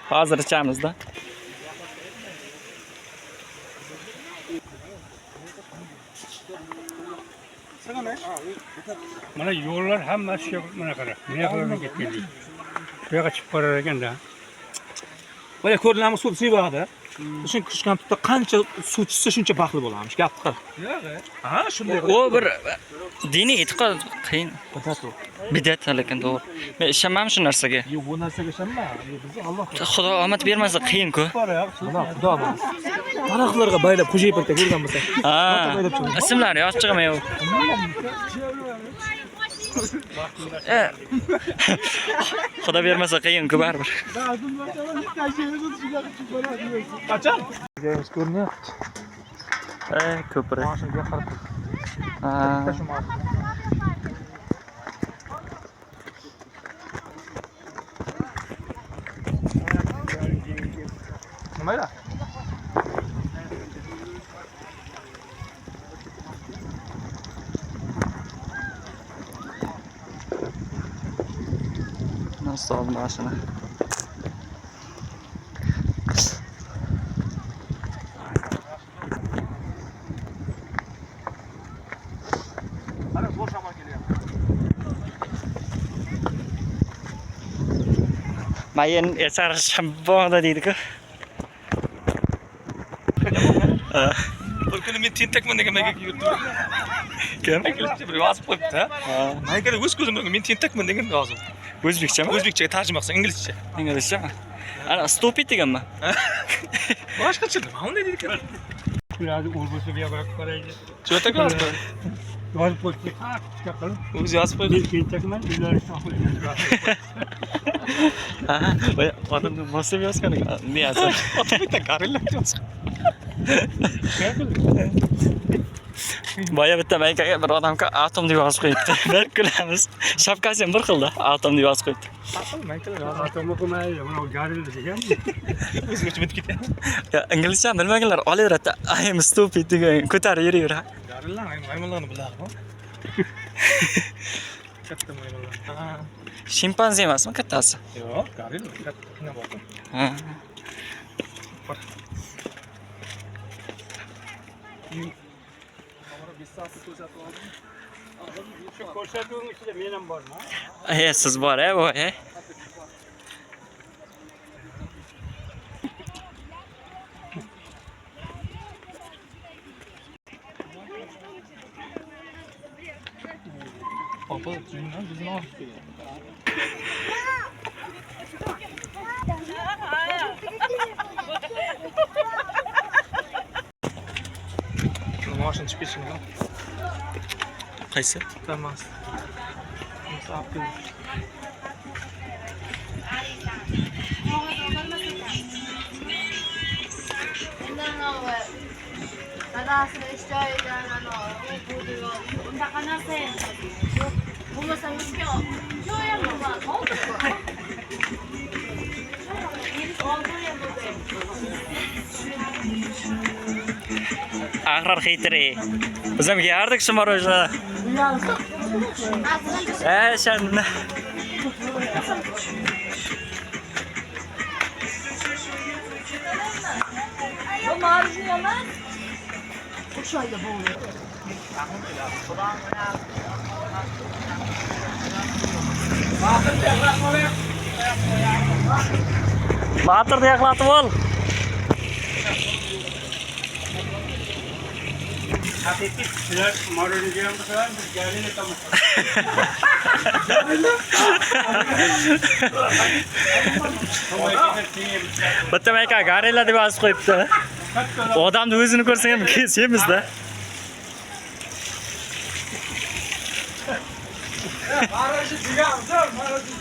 Hozir ichamizda. Mana yo'llar hammasi mana qara. Nima qilib ketgandik. Bu yoqqa chiqib borar ekanda. Mana ko'rganimiz suv suyadi. Shu kuchgan tutda qancha suv tushsa shuncha baxtli bo'lamiz. Gapni qara. Yo'q. Ha, shunday. U bir diniy e'tiqod qiyin. Bidat lekin to'g'ri. Men ishonmayman shu narsaga. Yo'q, bu narsaga ishonma. Bizni Alloh Xudo omad bermasa qiyin-ku. Xudo bor. Daraxtlarga baylab qo'shayipakda ko'rgan bo'lsa. Ha. Ismlari yozib chiqaman yo'q. Xudo bermasa qiyin-ku baribir. Qachon? Joyimiz ko'rinyapti. Ko'prik. Mashinaga qarab. Ha. Nima ila? Nasıl mashina? Ana zo'r shamol kelyapti. Mayin esar shambog'da deydi-ku. Bir kuni men tentakman degan mayga yurdim. Kim? Inglizcha bir yozib qo'yibdi. Mayga o'z ko'zim bilan men tentakman degan yozib. O'zbekchami? O'zbekchaga tarjima qilsa inglizcha. Inglizchami? Ana stupid deganmi? Boshqacha nima unday deydi ekan? Ularni o'lbo'sa bu yoqqa qaraydi. Jo'ta yozib. Yozib qo'ydi. Chaqal. O'zi yozib qo'ydi. Tentakman, ularni saqlaydi. Ha, odamni bosib yozgan ekan. Niyasi. Otam bitta garilla yozib. Boya bitta maykaga bir odamga atom deb yozib qo'yibdi. Bir kulamiz. Shapkasi ham bir xilda atom deb yozib qo'yibdi. Maykalar yozib. Atomni qo'ymaydi, buni garilla degan. O'zbekcha bitib ketgan. Ya inglizcha bilmaganlar olaveradi. I am stupid degan ko'tarib yuraveradi. Garilla maymunlarni bilarmi? Katta maymunlar. Ha. Shimpanze emasmi kattasi? Yo'q, garilla katta bor. Ha. Shu ko'rsatuvning ichida men ham borman. Siz bor, voy. Papa, cüngan bizni olib kelgan. Mashina chiqib ketishgan. Qaysi? Tamam. Misafir. Dadasini ish joyidan unaqa narsa yo'q. Bo'lmasa o'zga joy ham bo'lmadi. Agrar xeytiri. Biz ham yardik shu marojna. Shanna. Batır diyaklatı ol. Haqiqiy sizlar maronigan bo'lsa, biz galini tomoq. Bitta mayka garela deb yozib qo'yibdi. Odamni o'zini ko'rsang ham kesemizda. Marashi degan, marashi